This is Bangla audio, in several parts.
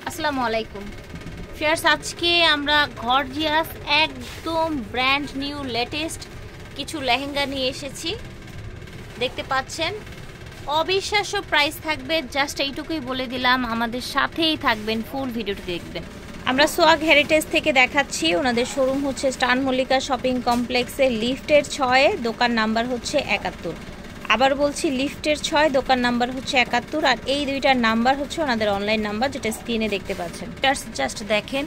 আসসালামু আলাইকুম ফিয়ার্স, আজকে আমরা গর্জিয়াস একদম ব্র্যান্ড নিউ লেটেস্ট কিছু লেহেঙ্গা নিয়ে এসেছি। দেখতে পাচ্ছেন অবিশ্বাস্য প্রাইস থাকবে, জাস্ট এইটুকুই বলে দিলাম, আমাদের সাথেই থাকবেন, ফুল ভিডিওটি দেখবেন। আমরা সোয়াগ হেরিটেজ থেকে দেখাচ্ছি। ওনাদের শোরুম হচ্ছে স্টান মল্লিকা শপিং কমপ্লেক্সে লিফটের 6, দোকান নাম্বার হচ্ছে 71। আবার বলছি লিফটের 6, দোকান নাম্বার হচ্ছে 71। আর এই দুইটার নাম্বার হচ্ছে ওনাদের অনলাইন নাম্বার, যেটা স্ক্রিনে দেখতে পাচ্ছেন। জাস্ট দেখেন,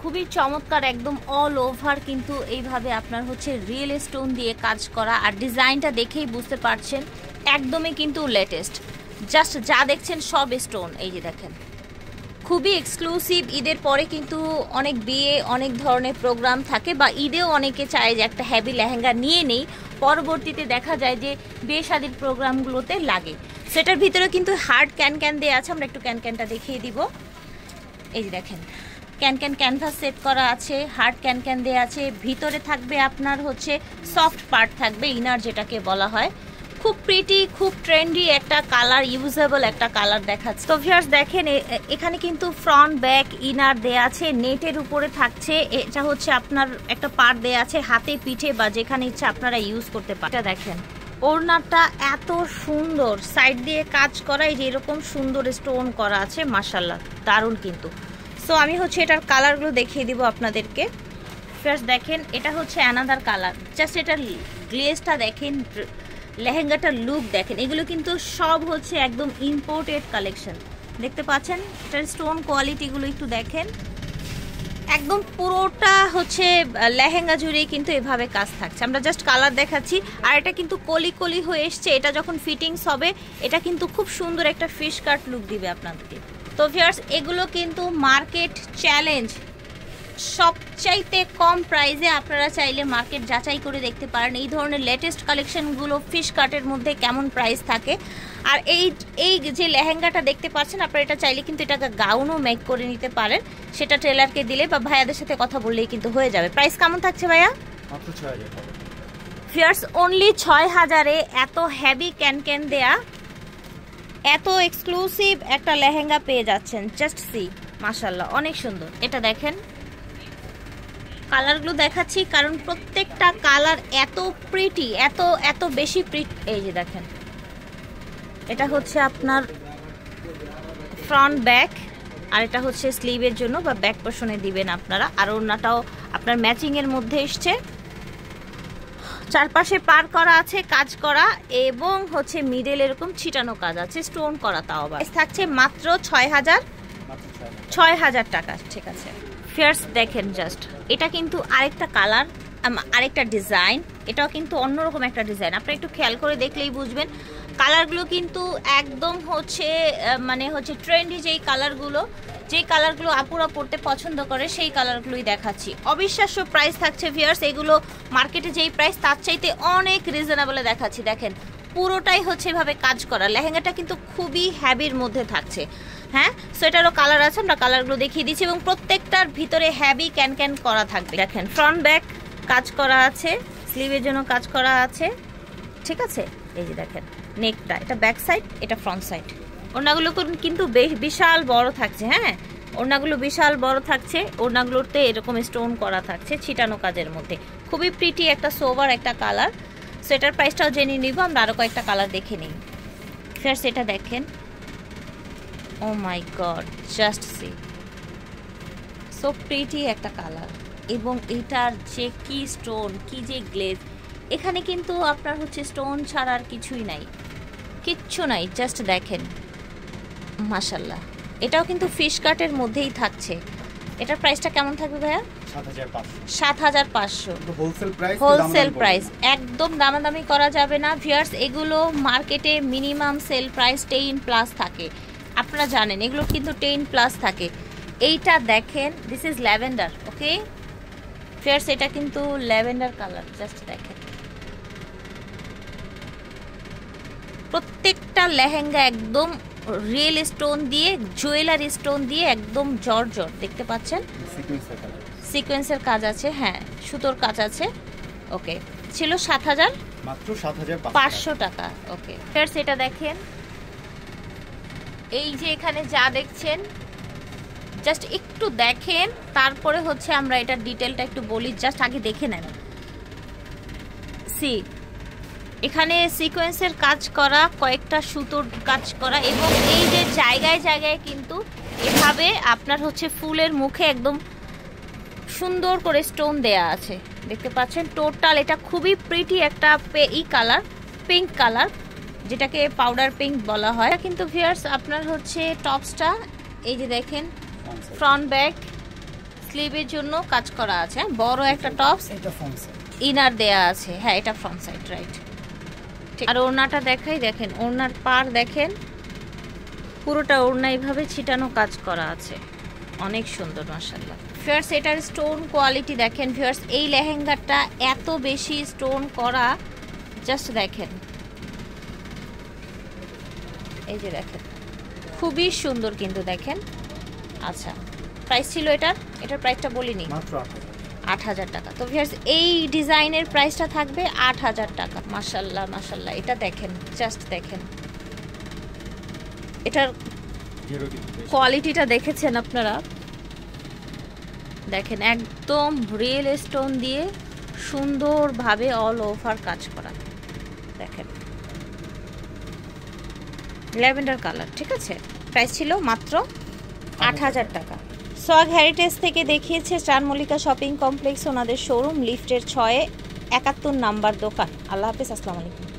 খুবই চমৎকার, একদম অল ওভার কিন্তু এইভাবে আপনার হচ্ছে রিয়েল স্টোন দিয়ে কাজ করা। আর ডিজাইনটা দেখেই বুঝতে পারছেন একদমই কিন্তু লেটেস্ট। জাস্ট যা দেখছেন সব স্টোন। এই যে দেখেন, খুবই এক্সক্লুসিভ। ঈদের পরে কিন্তু অনেক বিয়ে, অনেক ধরনের প্রোগ্রাম থাকে, বা ঈদেও অনেকে চায় যে একটা হেভি লেহেঙ্গা নিয়ে নেই, পরবর্তীতে দেখা যায় যে বিয়ে শাদীর প্রোগ্রামগুলোতে লাগে। সেটার ভিতরে কিন্তু হার্ড ক্যান দেওয়া আছে। আমরা একটু ক্যানটা দেখিয়ে দিব। এই যে দেখেন, ক্যানভাস সেট করা আছে, হার্ড ক্যান দেওয়া আছে। ভিতরে থাকবে আপনার হচ্ছে সফট পার্ট থাকবে, ইনার যেটাকে বলা হয়। খুব প্রিটি, খুব ট্রেন্ডি একটা কালার, ইউজেবল একটা কালার দেখাচ্ছে। তো ভিউয়ার্স দেখেন, এখানে কিন্তু ফ্রন্ট ব্যাক ইনার দেয়া আছে, নেটের উপরে থাকছে। এটা হচ্ছে আপনার একটা পার্ট দেয়া আছে, হাতে পিঠে বা যেখানে ইচ্ছা আপনারা ইউজ করতে পারেন। এটা দেখেন, ওড়নাটা এত সুন্দর, সাইড দিয়ে কাজ করা, এই যে এরকম সুন্দর স্টোন করা আছে, মাশাআল্লাহ দারুণ কিন্তু। সো আমি হচ্ছে এটার কালারগুলো দেখিয়ে দিব আপনাদেরকে। ফার্স্ট দেখেন, এটা হচ্ছে অ্যানাদার কালার। জাস্ট এটার গ্লেজটা দেখেন, লেহেঙ্গাটার লুক দেখেন। এগুলো কিন্তু সব হচ্ছে একদম ইম্পোর্টেড কালেকশন। দেখতে পাচ্ছেন এটার স্টোন কোয়ালিটিগুলো একটু দেখেন, একদম পুরোটা হচ্ছে লেহেঙ্গা জুড়ে কিন্তু এভাবে কাজ থাকছে। আমরা জাস্ট কালার দেখাচ্ছি। আর এটা কিন্তু কলি হয়ে এসছে। এটা যখন ফিটিংস হবে, এটা কিন্তু খুব সুন্দর একটা ফিশ কাট লুক দিবে আপনাদেরকে। তো ভিউয়ার্স, এগুলো কিন্তু মার্কেট চ্যালেঞ্জ, সবচাইতে কম প্রাইসে আপনারা চাইলে মার্কেট যাচাই করে দেখতে পারেন এই ধরনের লেটেস্ট কালেকশনগুলো ফিশ কাটের মধ্যে কেমন প্রাইস থাকে। আর এই যে লেহেঙ্গাটা দেখতে পাচ্ছেন, আপনারা এটা চাইলে কিন্তু এটাকে গাউনও মেক করে নিতে পারেন, সেটা টেলারকে দিলে বা ভাইয়াদের সাথে কথা বললেই কিন্তু হয়ে যাবে। প্রাইস কেমন থাকছে ভাইয়া? মাত্র ৬০০০ টাকা। ফিয়ার্স অনলি ৬০০০-এ এত হেভি ক্যান দেয়া, এত এক্সক্লুসিভ একটা লেহেঙ্গা পেয়ে যাচ্ছেন। জাস্ট সি, মাশাআল্লাহ অনেক সুন্দর। এটা দেখেন, কালারগুলো দেখাচ্ছি কারণ প্রত্যেকটা কালার এত প্রিটি, এত বেশি প্রিটি। এই যে দেখেন, এটা হচ্ছে আপনার ফ্রন্ট ব্যাক, আর এটা হচ্ছে স্লিভের জন্য বা ব্যাক পোর্শনে দিবেন আপনারা। আর ওড়নাটাও আপনার ম্যাচিং এর মধ্যে এসছে, চারপাশে পার করা আছে, কাজ করা, এবং হচ্ছে মিডল এরকম ছিটানো কাজ আছে, স্টোন করা। তাও আবার থাকছে মাত্র ৬০০০ টাকা। ঠিক আছে ফিয়ার্স, দেখেন জাস্ট, এটা কিন্তু আরেকটা কালার, আরেকটা ডিজাইন। এটাও কিন্তু অন্যরকম একটা ডিজাইন। আপনি একটু খেয়াল করে দেখলেই বুঝবেন। কালারগুলো কিন্তু একদম হচ্ছে মানে হচ্ছে ট্রেন্ডি, যেই কালারগুলো আপুরা পড়তে পছন্দ করে সেই কালারগুলোই দেখাচ্ছি। অবিশ্বাস্য প্রাইস থাকছে ভিউয়ার্স। এগুলো মার্কেটে যেই প্রাইস তার চাইতে অনেক রিজনেবলে দেখাচ্ছি। দেখেন পুরোটাই হচ্ছে এভাবে কাজ করা। লেহেঙ্গাটা কিন্তু খুবই হ্যাভির মধ্যে থাকছে। হ্যাঁ, সোয়েটারও কালার আছে, আমরা কালারগুলো দেখিয়ে দিচ্ছি, এবং প্রত্যেকটার ভিতরে হ্যাভি ক্যান করা থাকবে। দেখেন ফ্রন্ট ব্যাক কাজ করা আছে, স্লিভের জন্য কাজ করা আছে। ঠিক আছে, এই যে দেখেন নেকটা, এটা ব্যাক সাইড, এটা ফ্রন্ট সাইড। ওড়নাগুলো কিন্তু বিশাল বড় থাকছে। হ্যাঁ, ওড়নাগুলো বিশাল বড় থাকছে। ওড়নাগুলোতে এরকম স্টোন করা থাকছে ছিটানো কাজের মধ্যে। খুবই প্রিটি একটা সোভার একটা কালার। সেটার প্রাইসটাও জেনে নিব। আমরা আরও কয়েকটা কালার দেখে নিই। ফের সেটা দেখেন, oh my god, just see, so pretty একটা কালার। এবং এটার যে কি স্টোন, কি যে গ্লেজ, এখানে কিন্তু আপনার হচ্ছে স্টোন ছাড়া আর কিছুই নাই, কিচ্ছু নাই। জাস্ট দেখেন, মাশাআল্লাহ। এটাও কিন্তু ফিশ কাটের মধ্যেই থাকছে। এটার প্রাইসটা কেমন থাকবে ভাইয়া? ৭৫০০। হোলসেল প্রাইস, একদম দামাদামি করা যাবে না ভিউয়ার্স। এগুলো মার্কেটে মিনিমাম সেল প্রাইস 10+ থাকে, আপনারা জানেন এগুলো কিন্তু 10+ থাকে। এইটা দেখেন, this is lavender. Okay viewers, এটা কিন্তু ল্যাভেন্ডার কালার। জাস্ট দেখেন, প্রত্যেকটা লেহেঙ্গা একদম রিয়েল স্টোন দিয়ে, জুয়েলারি স্টোন দিয়ে একদম জর্জর। দেখতে পাচ্ছেন সিকোয়েন্সের কাজ আছে, হ্যাঁ সুতোর কাজ আছে। ওকে, ছিল ৭০০০, মাত্র ৭৫০০ টাকা। ওকে ফের সেটা দেখেন, এই যে এখানে যা দেখছেন জাস্ট একটু দেখেন, তারপরে হচ্ছে আমরা এটার ডিটেলটা একটু বলি, জাস্ট আগে দেখে নেন। সি এখানে সিকোয়েন্সের কাজ করা, কয়েকটা সুতোর কাজ করা, এবং এই যে জায়গায় জায়গায় কিন্তু এভাবে আপনার হচ্ছে ফুলের মুখে একদম সুন্দর করে স্টোন দেয়া আছে, দেখতে পাচ্ছেন। টোটাল এটা খুবই প্রিটি একটা কালার, পিঙ্ক কালার, যেটাকে পাউডার পিঙ্ক বলা হয়। কিন্তু ভিউয়ার্স আপনার হচ্ছে টপসটা এই যে দেখেন ফ্রন্ট ব্যাক স্লিভের জন্য কাজ করা আছে, বড় একটা টপস, ইনার দেয়া আছে। হ্যাঁ এটা ফ্রন্ট সাইড, রাইট। আর ওড়নাটা দেখাই, দেখেন ওড়নার পার দেখেন, পুরোটা ওড়না এইভাবে ছিটানো কাজ করা আছে, অনেক সুন্দর মাশাআল্লাহ। ভিউয়ার্স এটার স্টোন কোয়ালিটি দেখেন ভিউয়ার্স, এই লেহেঙ্গাটা এত বেশি স্টোন করা, জাস্ট দেখেন, এই যে দেখেন খুবই সুন্দর কিন্তু দেখেন। আচ্ছা প্রাইস ছিল এটার প্রাইসটা বলিনি, মাত্র ৮,০০০ টাকা। তো ভিউয়ার্স এই ডিজাইনের প্রাইসটা থাকবে ৮,০০০ টাকা। মাশাআল্লাহ মাশাআল্লাহ, এটা দেখেন, জাস্ট দেখেন, এটার কোয়ালিটিটা দেখেছেন আপনারা, দেখেন একদম রিয়েল স্টোন দিয়ে সুন্দরভাবে অল ওভার কাজ করা, দেখেন ল্যাভেন্ডার কালার, ঠিক আছে। প্রাইস ছিল মাত্র ৮,০০০ টাকা। সোয়াগ হেরিটেজ থেকে দেখিয়েছে চার মল্লিকা শপিং কমপ্লেক্স, ওনাদের শোরুম লিফটের ৬-71 নাম্বার দোকান। আল্লাহ হাফেজ, আসসালামু আলাইকুম।